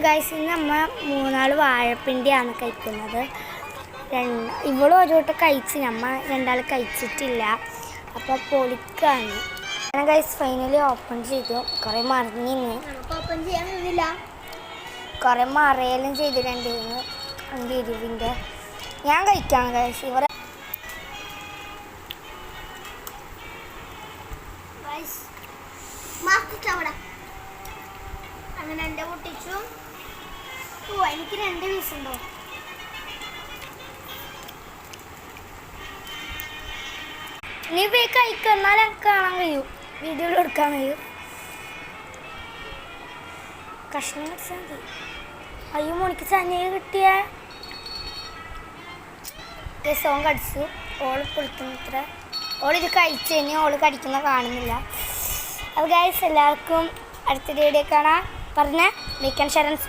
Guys ഇന്ന് നമ്മ മൂന്നാൾ വാഴപ്പിണ്ടിയാണ് കഴിക്കുന്നത്. ഇവളും ഒരു വട്ടം കഴിച്ച്, നമ്മ രണ്ടാൾ കഴിച്ചിട്ടില്ല. അപ്പോൾ പൊളിക്കാണ്. അങ്ങനെ ഗൈസ് ഫൈനലി ഓപ്പൺ ചെയ്തു. കുറേ മറിഞ്ഞിന്ന് ഓപ്പൺ ചെയ്യാൻ കഴിയില്ല, കുറേ മറയെല്ലാം ചെയ്തിട്ടുണ്ടായിരുന്നു അതിൻ്റെ എരിവിൻ്റെ. ഞാൻ കഴിക്കാം ഗൈസ്. ഇവരെ അങ്ങനെ എൻ്റെ പൊട്ടിച്ചു. എനിക്ക് 2 പീസുണ്ടോ? നീ പോയി കഴിക്കുക, എന്നാലും എനിക്ക് കാണാൻ കഴിയും, വീഡിയോയിൽ എടുക്കാൻ കഴിയും. കഷ്ണം കടിച്ചാൽ മതി. അയ്യോ മോണിക്ക് ചനയെ കിട്ടിയ രസവും കടിച്ചു. ഓള് പൊളിക്കുന്നത്ര ഓളിത് കഴിച്ചു കഴിഞ്ഞാൽ ഓള് കടിക്കുന്ന കാണുന്നില്ല. അപ്പോൾ ഗൈസ് എല്ലാവർക്കും അടുത്ത വീഡിയോ കാണാൻ പറഞ്ഞ ലൈക്ക് ആൻഡ് ഷെയർ ആൻഡ്